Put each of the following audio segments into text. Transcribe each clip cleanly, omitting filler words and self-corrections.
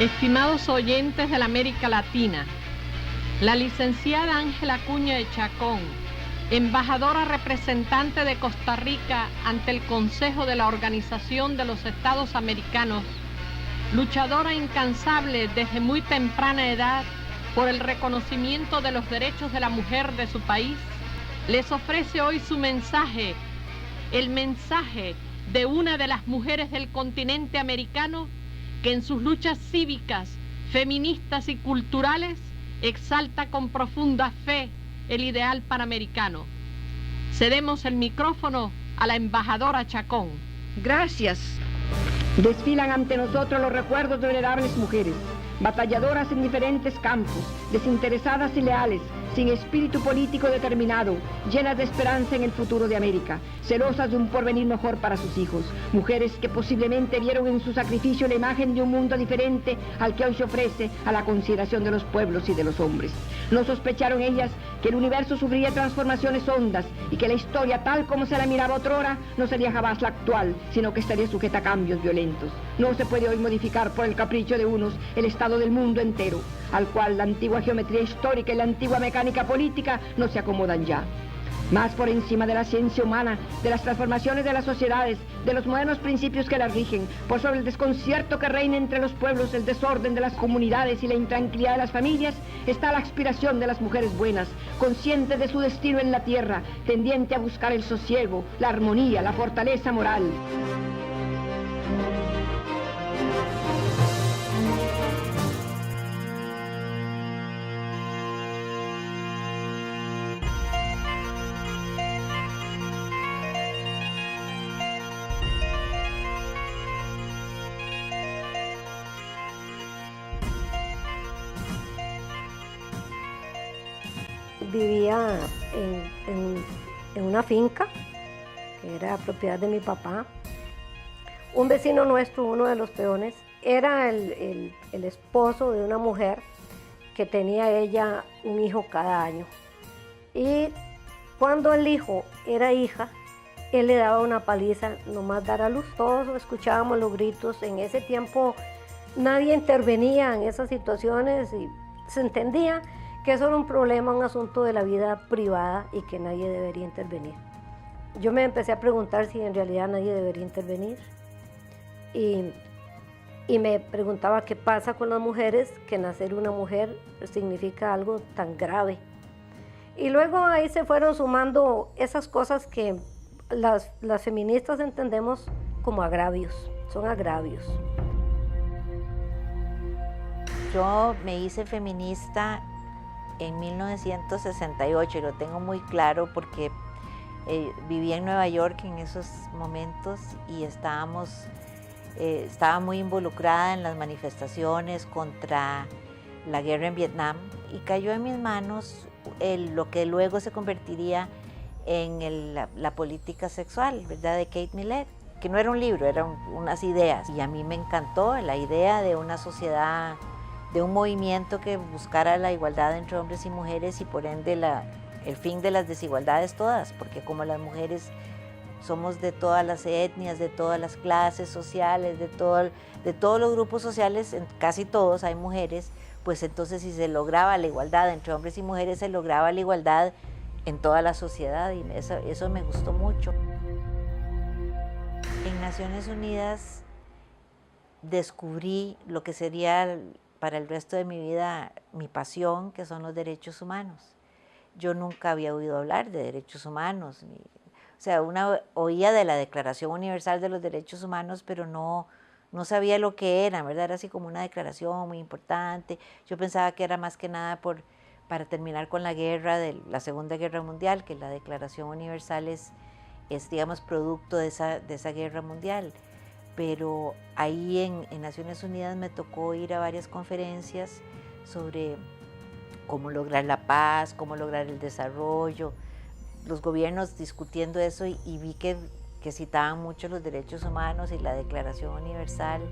Estimados oyentes de la América Latina, la licenciada Ángela Acuña de Chacón, embajadora representante de Costa Rica ante el Consejo de la Organización de los Estados Americanos, luchadora incansable desde muy temprana edad por el reconocimiento de los derechos de la mujer de su país, les ofrece hoy su mensaje, el mensaje de una de las mujeres del continente americano que en sus luchas cívicas, feministas y culturales exalta con profunda fe el ideal panamericano. Cedemos el micrófono a la embajadora Chacón. Gracias. Desfilan ante nosotros los recuerdos de venerables mujeres, batalladoras en diferentes campos, desinteresadas y leales, sin espíritu político determinado, llenas de esperanza en el futuro de América, celosas de un porvenir mejor para sus hijos, mujeres que posiblemente vieron en su sacrificio la imagen de un mundo diferente al que hoy se ofrece a la consideración de los pueblos y de los hombres. No sospecharon ellas que el universo sufriría transformaciones hondas y que la historia tal como se la miraba otrora no sería jamás la actual, sino que estaría sujeta a cambios violentos. No se puede hoy modificar por el capricho de unos el estado del mundo entero, al cual la antigua geometría histórica y la antigua mecánica política no se acomodan ya. Más por encima de la ciencia humana, de las transformaciones de las sociedades, de los modernos principios que las rigen, por sobre el desconcierto que reina entre los pueblos, el desorden de las comunidades y la intranquilidad de las familias, está la aspiración de las mujeres buenas, conscientes de su destino en la tierra, tendiente a buscar el sosiego, la armonía, la fortaleza moral. Vivía en una finca que era propiedad de mi papá. Un vecino nuestro, uno de los peones, era el esposo de una mujer que tenía ella un hijo cada año. Y cuando el hijo era hija, él le daba una paliza nomás dar a luz. Todos escuchábamos los gritos. En ese tiempo nadie intervenía en esas situaciones y se entendía que eso era un problema, un asunto de la vida privada y que nadie debería intervenir. Yo me empecé a preguntar si en realidad nadie debería intervenir y me preguntaba qué pasa con las mujeres, que nacer una mujer significa algo tan grave. Y luego ahí se fueron sumando esas cosas que las feministas entendemos como agravios, son agravios. Yo me hice feminista en 1968 y lo tengo muy claro porque vivía en Nueva York en esos momentos y estaba muy involucrada en las manifestaciones contra la guerra en Vietnam y cayó en mis manos lo que luego se convertiría en la política sexual, ¿verdad?, de Kate Millett, que no era un libro, eran unas ideas y a mí me encantó la idea de una sociedad, de un movimiento que buscara la igualdad entre hombres y mujeres y por ende el fin de las desigualdades todas, porque como las mujeres somos de todas las etnias, de todas las clases sociales, de todos los grupos sociales, en casi todos hay mujeres, pues entonces si se lograba la igualdad entre hombres y mujeres, se lograba la igualdad en toda la sociedad y eso me gustó mucho. En Naciones Unidas descubrí lo que sería para el resto de mi vida mi pasión, que son los derechos humanos. Yo nunca había oído hablar de derechos humanos, una oía de la Declaración Universal de los Derechos Humanos, pero no sabía lo que era, ¿verdad? Era así como una declaración muy importante. Yo pensaba que era más que nada para terminar con la guerra, de la Segunda Guerra Mundial, que la Declaración Universal es digamos, producto de esa guerra mundial. Pero ahí en Naciones Unidas me tocó ir a varias conferencias sobre cómo lograr la paz, cómo lograr el desarrollo, los gobiernos discutiendo eso y vi que citaban mucho los derechos humanos y la Declaración Universal.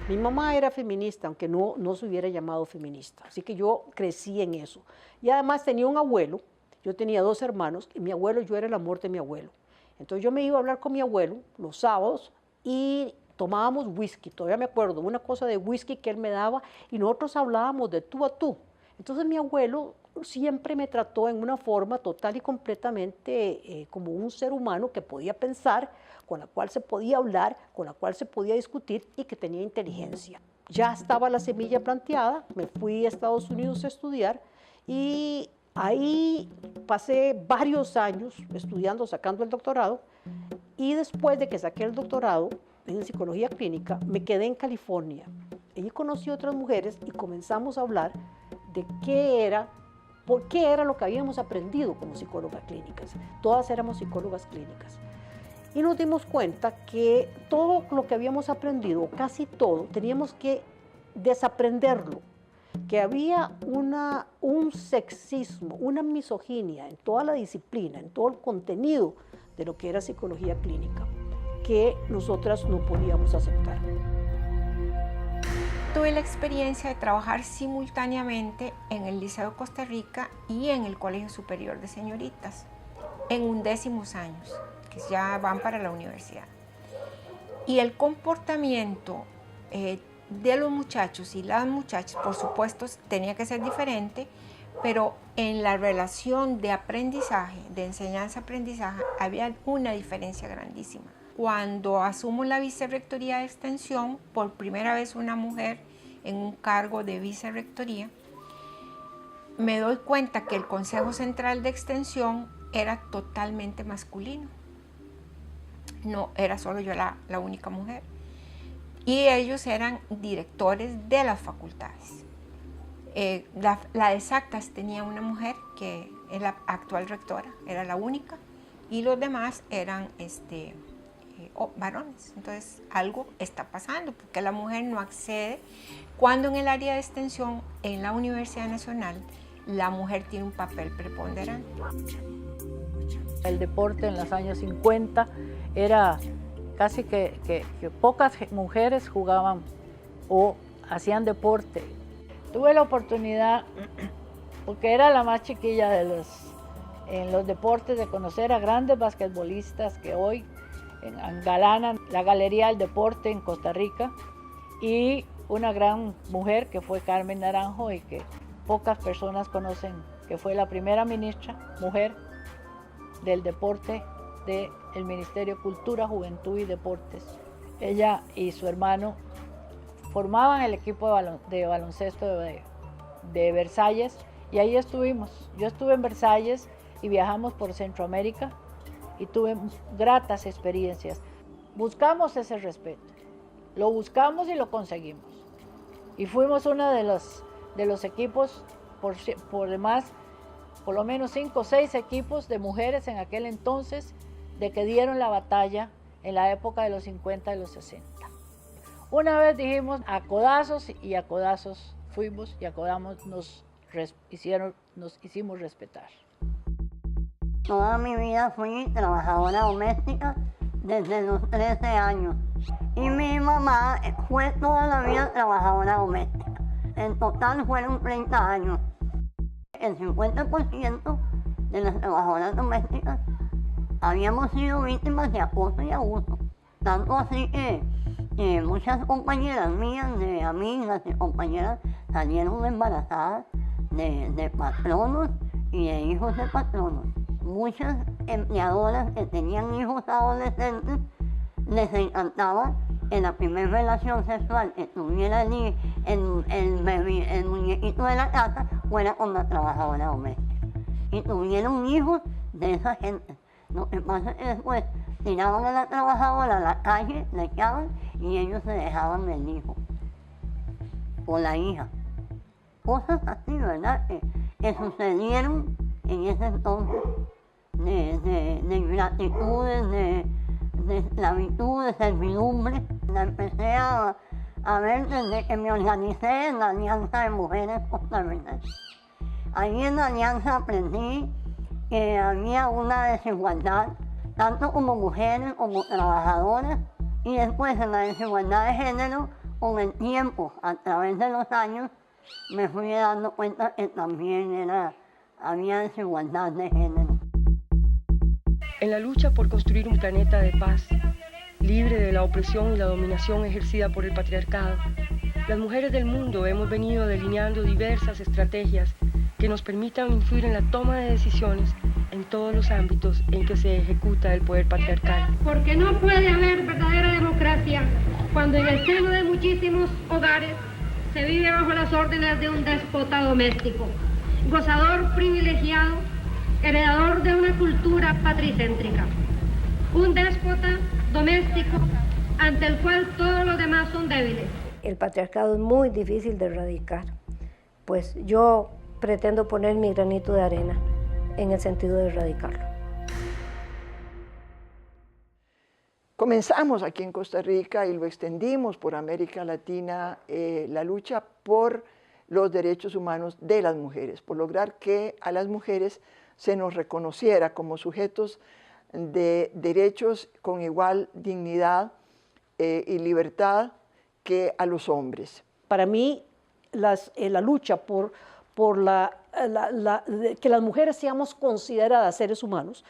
Mi mamá era feminista, aunque no se hubiera llamado feminista, así que yo crecí en eso. Y además tenía un abuelo, yo tenía 2 hermanos, y mi abuelo, yo era el amor de mi abuelo. Entonces yo me iba a hablar con mi abuelo los sábados y tomábamos whisky, todavía me acuerdo, una cosa de whisky que él me daba y nosotros hablábamos de tú a tú. Entonces mi abuelo siempre me trató en una forma total y completamente como un ser humano que podía pensar, con la cual se podía hablar, con la cual se podía discutir y que tenía inteligencia. Ya estaba la semilla planteada, me fui a Estados Unidos a estudiar y ahí pasé varios años estudiando, sacando el doctorado, y después de que saqué el doctorado en psicología clínica, me quedé en California. Allí conocí a otras mujeres y comenzamos a hablar de por qué era lo que habíamos aprendido como psicólogas clínicas. Todas éramos psicólogas clínicas. Y nos dimos cuenta que todo lo que habíamos aprendido, casi todo, teníamos que desaprenderlo. Que había un sexismo, una misoginia en toda la disciplina, en todo el contenido de lo que era psicología clínica, que nosotras no podíamos aceptar. Tuve la experiencia de trabajar simultáneamente en el Liceo de Costa Rica y en el Colegio Superior de Señoritas, en 11º años, que ya van para la universidad. Y el comportamiento de los muchachos y las muchachas, por supuesto, tenía que ser diferente, pero en la relación de aprendizaje, de enseñanza-aprendizaje, había una diferencia grandísima. Cuando asumo la vicerrectoría de extensión, por primera vez una mujer en un cargo de vicerrectoría, me doy cuenta que el Consejo Central de Extensión era totalmente masculino. No era solo yo la única mujer. Y ellos eran directores de las facultades. La de Exactas tenía una mujer que es la actual rectora, era la única, y los demás eran varones. Entonces algo está pasando porque la mujer no accede cuando en el área de extensión en la Universidad Nacional la mujer tiene un papel preponderante. El deporte en los años 50 era casi que pocas mujeres jugaban o hacían deporte. Tuve la oportunidad, porque era la más chiquilla en los deportes, de conocer a grandes basquetbolistas que hoy engalanan la Galería del Deporte en Costa Rica, y una gran mujer que fue Carmen Naranjo y que pocas personas conocen, que fue la primera ministra mujer del deporte del Ministerio de Cultura, Juventud y Deportes. Ella y su hermano formaban el equipo de baloncesto de Versalles, y ahí estuvimos. Yo estuve en Versalles y viajamos por Centroamérica y tuve gratas experiencias. Buscamos ese respeto, lo buscamos y lo conseguimos. Y fuimos uno de los equipos, por demás, por lo menos 5 o 6 equipos de mujeres en aquel entonces, de que dieron la batalla en la época de los 50 y los 60. Una vez dijimos a codazos, y a codazos fuimos, y a codazos nos hicimos respetar. Toda mi vida fui trabajadora doméstica desde los 13 años. Y mi mamá fue toda la vida trabajadora doméstica. En total fueron 30 años. El 50% de las trabajadoras domésticas habíamos sido víctimas de acoso y abuso. Tanto así que muchas compañeras mías, de amigas y compañeras, salieron embarazadas de patronos y de hijos de patronos. Muchas empleadoras que tenían hijos adolescentes les encantaba en la primera relación sexual que tuviera el muñequito de la casa fuera con la trabajadora doméstica. Y tuvieron hijos de esa gente. Lo que pasa es que después tiraban a la trabajadora a la calle, la echaban y ellos se dejaban del hijo o la hija. Cosas así, ¿verdad? Que sucedieron en ese entonces de ingratitudes, de esclavitud, de servidumbre. La empecé a ver desde que me organicé en la Alianza de Mujeres Costarricenses. Ahí en la Alianza aprendí que había una desigualdad, tanto como mujeres como trabajadoras, y después en la desigualdad de género, con el tiempo, a través de los años, me fui dando cuenta que también había desigualdad de género. En la lucha por construir un planeta de paz, libre de la opresión y la dominación ejercida por el patriarcado. Las mujeres del mundo hemos venido delineando diversas estrategias que nos permitan influir en la toma de decisiones en todos los ámbitos en que se ejecuta el poder patriarcal. Porque no puede haber verdadera democracia cuando en el seno de muchísimos hogares se vive bajo las órdenes de un déspota doméstico, gozador privilegiado, heredador de una cultura patricéntrica. Un déspota doméstico ante el cual todos los demás son débiles. El patriarcado es muy difícil de erradicar, pues yo pretendo poner mi granito de arena en el sentido de erradicarlo. Comenzamos aquí en Costa Rica y lo extendimos por América Latina, la lucha por los derechos humanos de las mujeres, por lograr que a las mujeres se nos reconociera como sujetos de derechos con igual dignidad y libertad que a los hombres. Para mí, la lucha por que las mujeres seamos consideradas seres humanos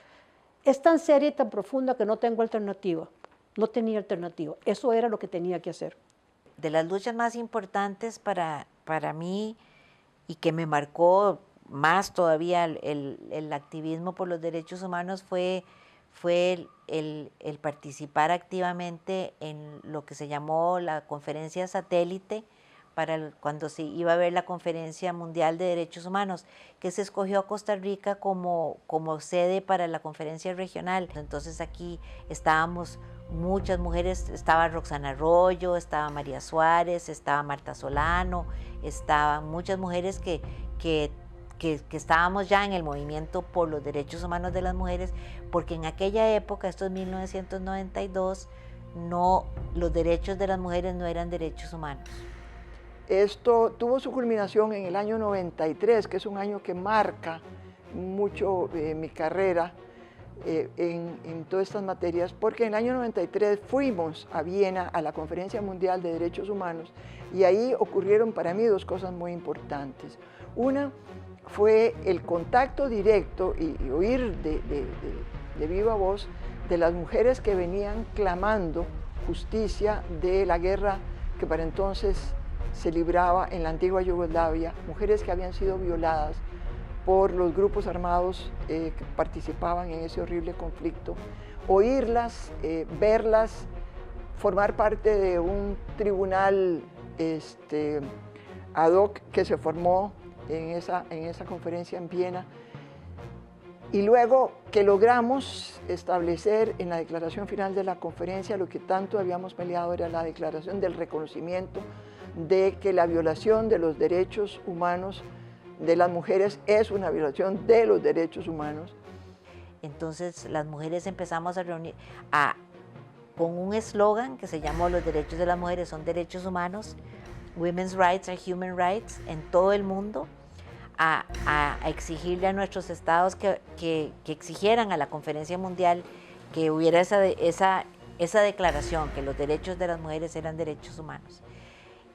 es tan seria y tan profunda que no tengo alternativa. No tenía alternativa. Eso era lo que tenía que hacer. De las luchas más importantes para mí y que me marcó más todavía el activismo por los derechos humanos fue el participar activamente en lo que se llamó la conferencia satélite cuando se iba a ver la Conferencia Mundial de Derechos Humanos, que se escogió a Costa Rica como sede para la conferencia regional. Entonces aquí estábamos muchas mujeres, estaba Roxana Arroyo, estaba María Suárez, estaba Marta Solano, estaban muchas mujeres que estábamos ya en el movimiento por los derechos humanos de las mujeres, porque en aquella época, esto es 1992, los derechos de las mujeres no eran derechos humanos. Esto tuvo su culminación en el año 93, que es un año que marca mucho mi carrera en todas estas materias, porque en el año 93 fuimos a Viena a la Conferencia Mundial de Derechos Humanos y ahí ocurrieron para mí dos cosas muy importantes. Una fue el contacto directo y oír de viva voz de las mujeres que venían clamando justicia de la guerra que para entonces se libraba en la antigua Yugoslavia, mujeres que habían sido violadas por los grupos armados que participaban en ese horrible conflicto, oírlas, verlas, formar parte de un tribunal ad hoc que se formó en esa conferencia en Viena, y luego que logramos establecer en la declaración final de la conferencia lo que tanto habíamos peleado, era la declaración del reconocimiento de que la violación de los derechos humanos de las mujeres es una violación de los derechos humanos. Entonces las mujeres empezamos a reunir con un eslogan que se llamó "Los derechos de las mujeres son derechos humanos", Women's Rights are Human Rights, en todo el mundo, a exigirle a nuestros estados que exigieran a la Conferencia Mundial que hubiera esa declaración, que los derechos de las mujeres eran derechos humanos.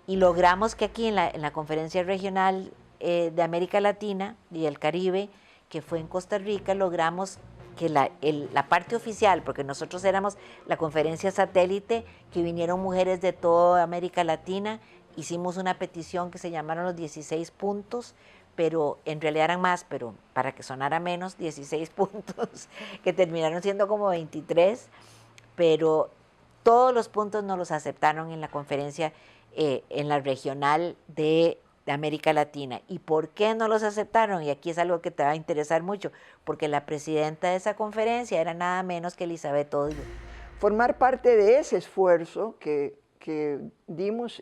Y logramos que aquí en la Conferencia Regional de América Latina y el Caribe, que fue en Costa Rica, logramos que la parte oficial, porque nosotros éramos la conferencia satélite, que vinieron mujeres de toda América Latina, hicimos una petición que se llamaron los 16 puntos, pero en realidad eran más, pero para que sonara menos, 16 puntos, que terminaron siendo como 23, pero todos los puntos no los aceptaron en la conferencia, en la regional de América Latina. ¿Y por qué no los aceptaron? Y aquí es algo que te va a interesar mucho, porque la presidenta de esa conferencia era nada menos que Elizabeth Odio. Formar parte de ese esfuerzo que dimos,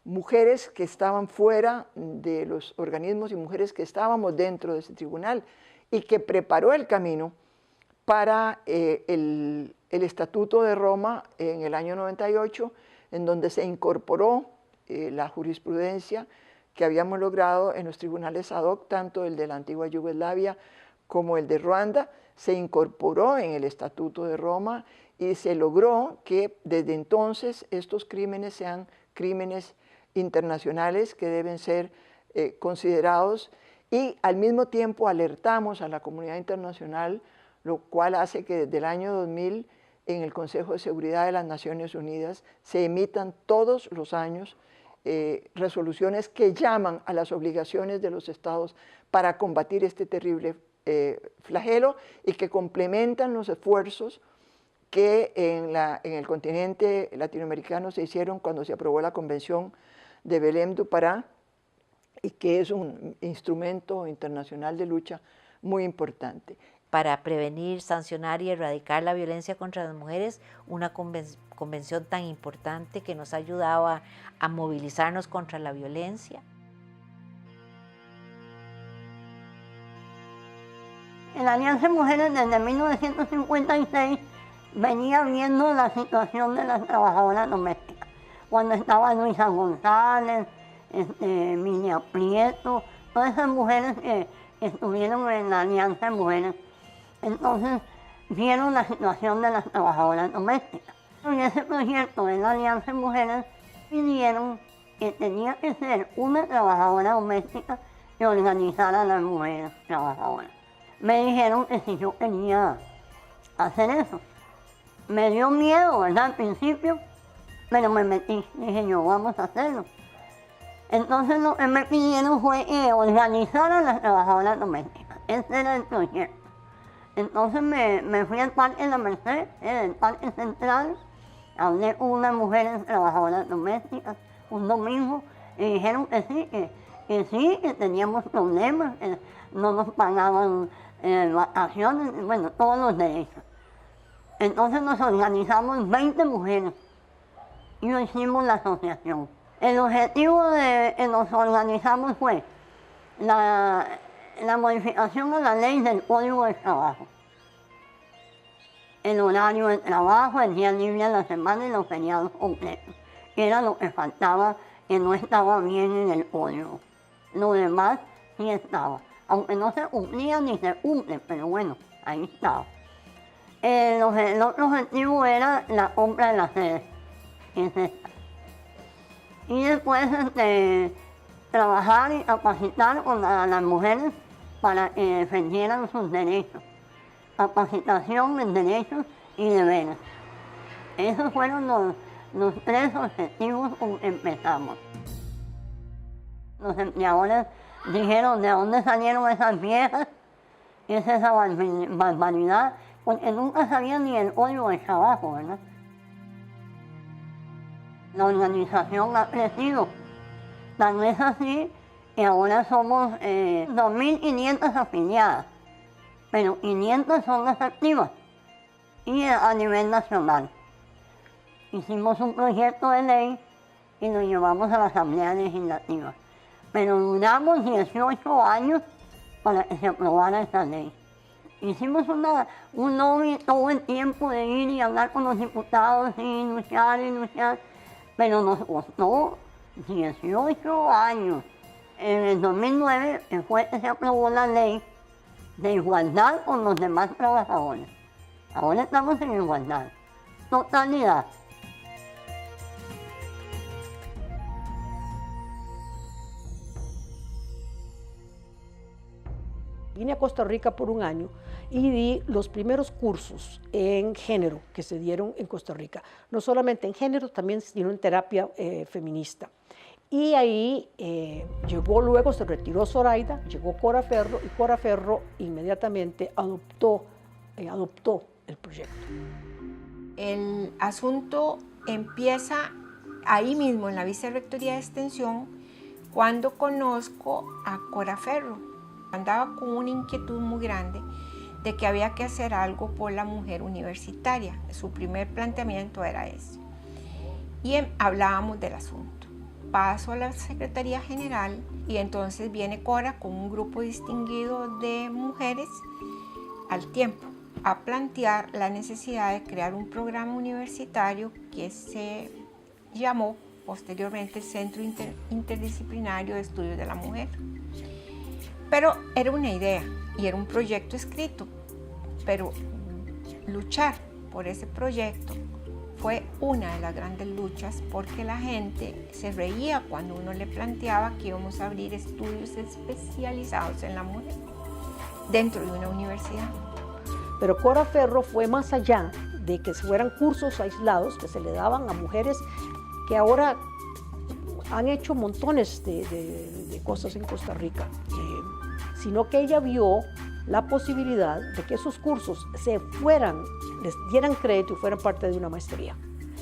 mujeres que estaban fuera de los organismos y mujeres que estábamos dentro de ese tribunal, y que preparó el camino para el Estatuto de Roma en el año 98, en donde se incorporó la jurisprudencia que habíamos logrado en los tribunales ad hoc, tanto el de la antigua Yugoslavia como el de Ruanda, se incorporó en el Estatuto de Roma y se logró que desde entonces estos crímenes sean crímenes internacionales que deben ser considerados, y al mismo tiempo alertamos a la comunidad internacional, lo cual hace que desde el año 2000 en el Consejo de Seguridad de las Naciones Unidas se emitan todos los años resoluciones que llaman a las obligaciones de los estados para combatir este terrible flagelo y que complementan los esfuerzos que en el continente latinoamericano se hicieron cuando se aprobó la Convención de Belém do Pará, y que es un instrumento internacional de lucha muy importante. Para prevenir, sancionar y erradicar la violencia contra las mujeres, una convención tan importante que nos ha ayudado a movilizarnos contra la violencia. En la Alianza de Mujeres desde 1956 venía viendo la situación de las trabajadoras domésticas. Cuando estaba Luisa González, Milia Prieto, todas esas mujeres que estuvieron en la Alianza de Mujeres, entonces vieron la situación de las trabajadoras domésticas. En ese proyecto de la Alianza de Mujeres pidieron que tenía que ser una trabajadora doméstica que organizara a las mujeres trabajadoras. Me dijeron que si yo quería hacer eso. Me dio miedo, ¿verdad? Al principio, pero me metí. Dije yo, vamos a hacerlo. Entonces lo que me pidieron fue organizar a las trabajadoras domésticas. Ese era el proyecto. Entonces me fui al Parque de la Merced, el Parque Central, hablé con unas mujeres trabajadoras domésticas un domingo y dijeron que sí, que teníamos problemas, que no nos pagaban vacaciones, bueno, todos los derechos. Entonces nos organizamos 20 mujeres y nos hicimos la asociación. El objetivo de que nos organizamos fue la modificación a la ley del Código del Trabajo. El horario de trabajo, el día libre de la semana y los feriados completos. Era lo que faltaba, que no estaba bien en el código. Lo demás sí estaba. Aunque no se cumplía ni se cumple, pero bueno, ahí estaba. El otro objetivo era la compra de las sedes. Y después trabajar y capacitar con las mujeres para que defendieran sus derechos. Capacitación de derechos y deberes. Esos fueron los 3 objetivos con que empezamos. Los empleadores dijeron, ¿de dónde salieron esas viejas? ¿Qué es esa barbaridad? Porque nunca sabían ni el código de trabajo, ¿verdad? La organización ha crecido. Tal vez así que ahora somos 2.500 afiliadas, pero 500 son las activas y a nivel nacional. Hicimos un proyecto de ley y lo llevamos a la Asamblea Legislativa, pero duramos 18 años para que se aprobara esa ley. Hicimos un lobby todo el tiempo de ir y hablar con los diputados y luchar, pero nos costó 18 años. En el 2009 fue que se aprobó la ley de igualdad con los demás trabajadores. Ahora estamos en igualdad, totalidad. Vine a Costa Rica por un año y di los primeros cursos en género que se dieron en Costa Rica. No solamente en género, también se dieron en terapia feminista. Y ahí luego se retiró Zoraida, llegó Cora Ferro y Cora Ferro inmediatamente adoptó el proyecto. El asunto empieza ahí mismo en la Vicerrectoría de Extensión cuando conozco a Cora Ferro. Andaba con una inquietud muy grande de que había que hacer algo por la mujer universitaria. Su primer planteamiento era ese. Y hablábamos del asunto. Paso a la Secretaría General y entonces viene Cora con un grupo distinguido de mujeres al tiempo a plantear la necesidad de crear un programa universitario que se llamó posteriormente Centro Interdisciplinario de Estudios de la Mujer. Pero era una idea y era un proyecto escrito, pero luchar por ese proyecto fue una de las grandes luchas porque la gente se reía cuando uno le planteaba que íbamos a abrir estudios especializados en la mujer dentro de una universidad. Pero Cora Ferro fue más allá de que fueran cursos aislados que se le daban a mujeres que ahora han hecho montones de cosas en Costa Rica, sino que ella vio la posibilidad de que esos cursos les dieran crédito y fueran parte de una maestría.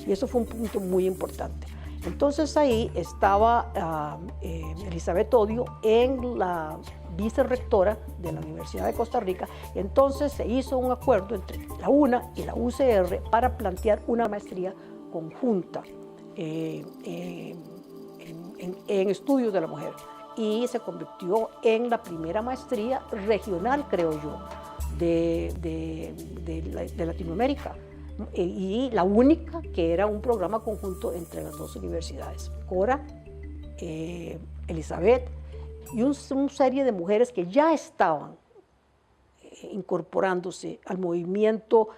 Y eso fue un punto muy importante. Entonces ahí estaba Elizabeth Odio en la vicerrectora de la Universidad de Costa Rica. Entonces se hizo un acuerdo entre la UNA y la UCR para plantear una maestría conjunta en estudios de la mujer. Y se convirtió en la primera maestría regional, creo yo, de Latinoamérica. Y la única que era un programa conjunto entre las dos universidades. Cora, Elizabeth y una serie de mujeres que ya estaban incorporándose al movimiento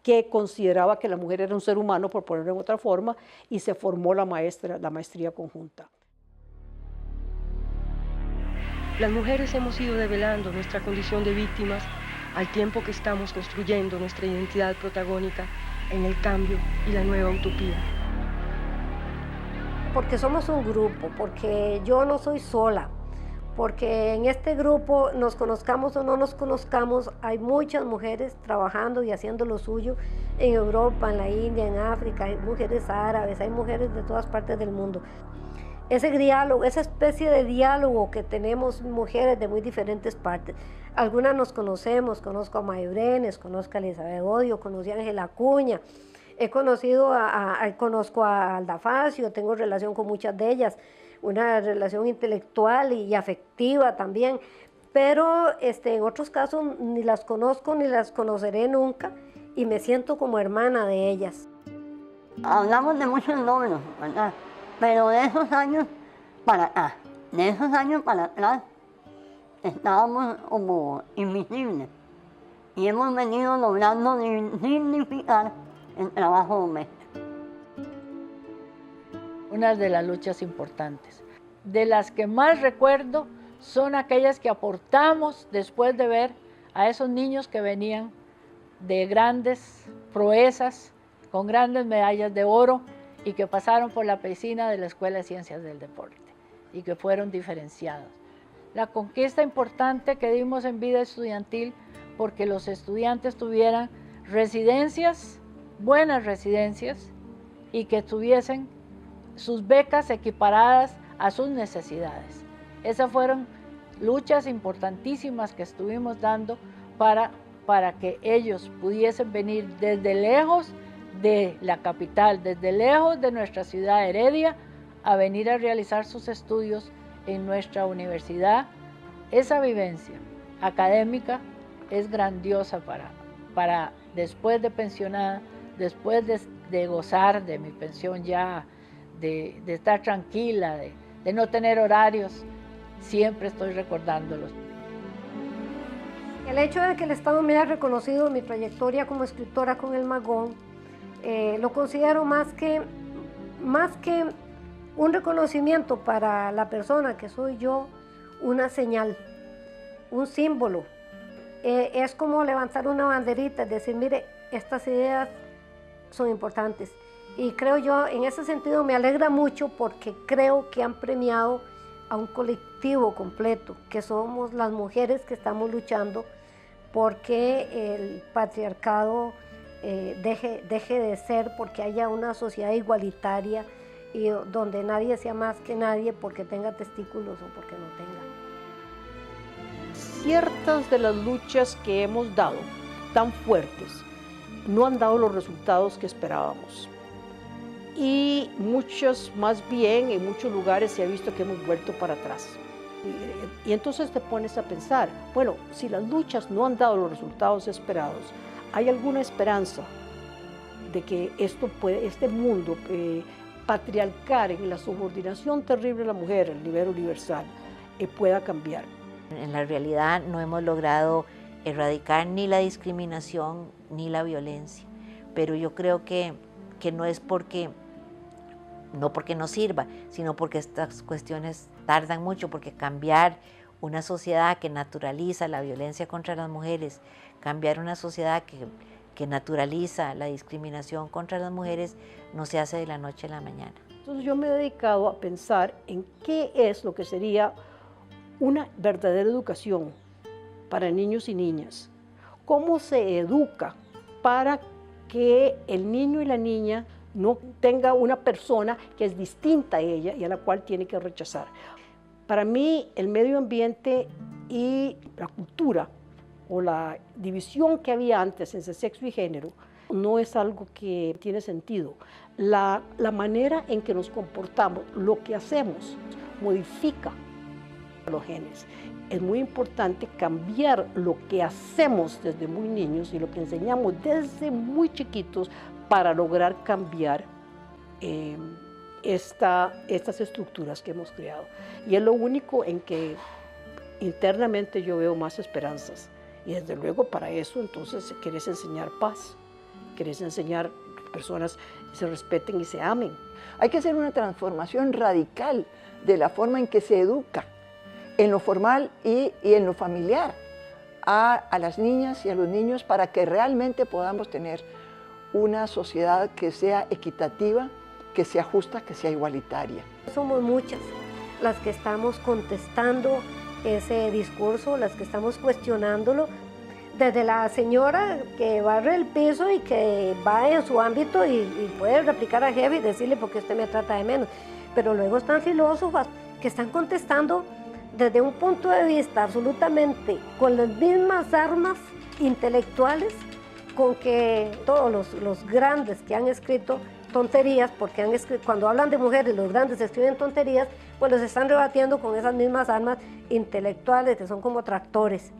que consideraba que la mujer era un ser humano, por ponerlo en otra forma, y se formó la maestría conjunta. Las mujeres hemos ido develando nuestra condición de víctimas al tiempo que estamos construyendo nuestra identidad protagónica en el cambio y la nueva utopía. Porque somos un grupo, porque yo no soy sola, porque en este grupo, nos conozcamos o no nos conozcamos, hay muchas mujeres trabajando y haciendo lo suyo en Europa, en la India, en África, hay mujeres árabes, hay mujeres de todas partes del mundo. Ese diálogo, esa especie de diálogo que tenemos mujeres de muy diferentes partes. Algunas nos conocemos, conozco a Maya Brenes, conozco a Elizabeth Odio, conocí a Ángela Acuña, conozco a Alda Facio, tengo relación con muchas de ellas, una relación intelectual y afectiva también, pero en otros casos ni las conozco ni las conoceré nunca y me siento como hermana de ellas. Hablamos de muchos logros, ¿verdad? Pero de esos años para atrás, estábamos como invisibles y hemos venido logrando dignificar el trabajo doméstico. Una de las luchas importantes. De las que más recuerdo son aquellas que aportamos después de ver a esos niños que venían de grandes proezas, con grandes medallas de oro, y que pasaron por la piscina de la Escuela de Ciencias del Deporte y que fueron diferenciados. La conquista importante que dimos en vida estudiantil porque los estudiantes tuvieran residencias, buenas residencias, y que tuviesen sus becas equiparadas a sus necesidades. Esas fueron luchas importantísimas que estuvimos dando para que ellos pudiesen venir desde lejos de la capital, desde lejos de nuestra ciudad Heredia, a venir a realizar sus estudios en nuestra universidad. Esa vivencia académica es grandiosa para después de pensionada, después de gozar de mi pensión ya, de estar tranquila, de no tener horarios, siempre estoy recordándolos. El hecho de que el Estado me haya reconocido mi trayectoria como escritora con el Magón, lo considero más que un reconocimiento para la persona que soy yo, una señal, un símbolo. Es como levantar una banderita, decir, mire, estas ideas son importantes. Y creo yo, en ese sentido me alegra mucho porque creo que han premiado a un colectivo completo, que somos las mujeres que estamos luchando porque el patriarcado deje de ser, porque haya una sociedad igualitaria y donde nadie sea más que nadie porque tenga testículos o porque no tenga. Ciertas de las luchas que hemos dado, tan fuertes, no han dado los resultados que esperábamos. Y muchos, más bien, en muchos lugares se ha visto que hemos vuelto para atrás. Y entonces te pones a pensar, bueno, si las luchas no han dado los resultados esperados, ¿hay alguna esperanza de que este mundo patriarcal, en la subordinación terrible de la mujer, el nivel universal, pueda cambiar? En la realidad no hemos logrado erradicar ni la discriminación ni la violencia, pero yo creo que no es porque no sirva, sino porque estas cuestiones tardan mucho, porque cambiar una sociedad que naturaliza la violencia contra las mujeres, cambiar una sociedad que naturaliza la discriminación contra las mujeres, no se hace de la noche a la mañana. Entonces yo me he dedicado a pensar en qué es lo que sería una verdadera educación para niños y niñas. ¿Cómo se educa para que el niño y la niña no tenga una persona que es distinta a ella y a la cual tiene que rechazar? Para mí, el medio ambiente y la cultura o la división que había antes entre sexo y género no es algo que tiene sentido. La manera en que nos comportamos, lo que hacemos, modifica los genes. Es muy importante cambiar lo que hacemos desde muy niños y lo que enseñamos desde muy chiquitos para lograr cambiar estas estructuras que hemos creado. Y es lo único en que internamente yo veo más esperanzas. Y desde luego para eso entonces querés enseñar paz, querés enseñar que personas se respeten y se amen. Hay que hacer una transformación radical de la forma en que se educa en lo formal y en lo familiar a las niñas y a los niños para que realmente podamos tener una sociedad que sea equitativa, que sea justa, que sea igualitaria. Somos muchas las que estamos contestando ese discurso, las que estamos cuestionándolo, desde la señora que barre el piso y que va en su ámbito y puede replicar a jefe y decirle por qué usted me trata de menos, pero luego están filósofas que están contestando desde un punto de vista absolutamente con las mismas armas intelectuales con que todos los grandes que han escrito tonterías, porque cuando hablan de mujeres los grandes escriben tonterías, pues los están rebatiendo con esas mismas armas intelectuales que son como tractores,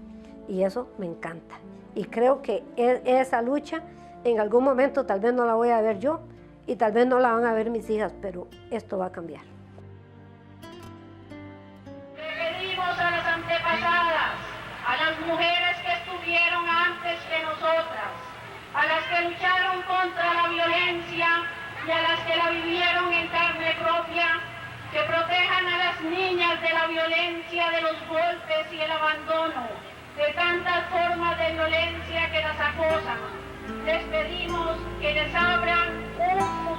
y eso me encanta. Y creo que esa lucha en algún momento tal vez no la voy a ver yo y tal vez no la van a ver mis hijas, pero esto va a cambiar. Le pedimos a las antepasadas, a las mujeres que estuvieron antes que nosotras, a las que lucharon contra la violencia y a las que la vivieron en carne propia, que protejan a las niñas de la violencia, de los golpes y el abandono, de tantas formas de violencia que las acosan. Les pedimos que les abran un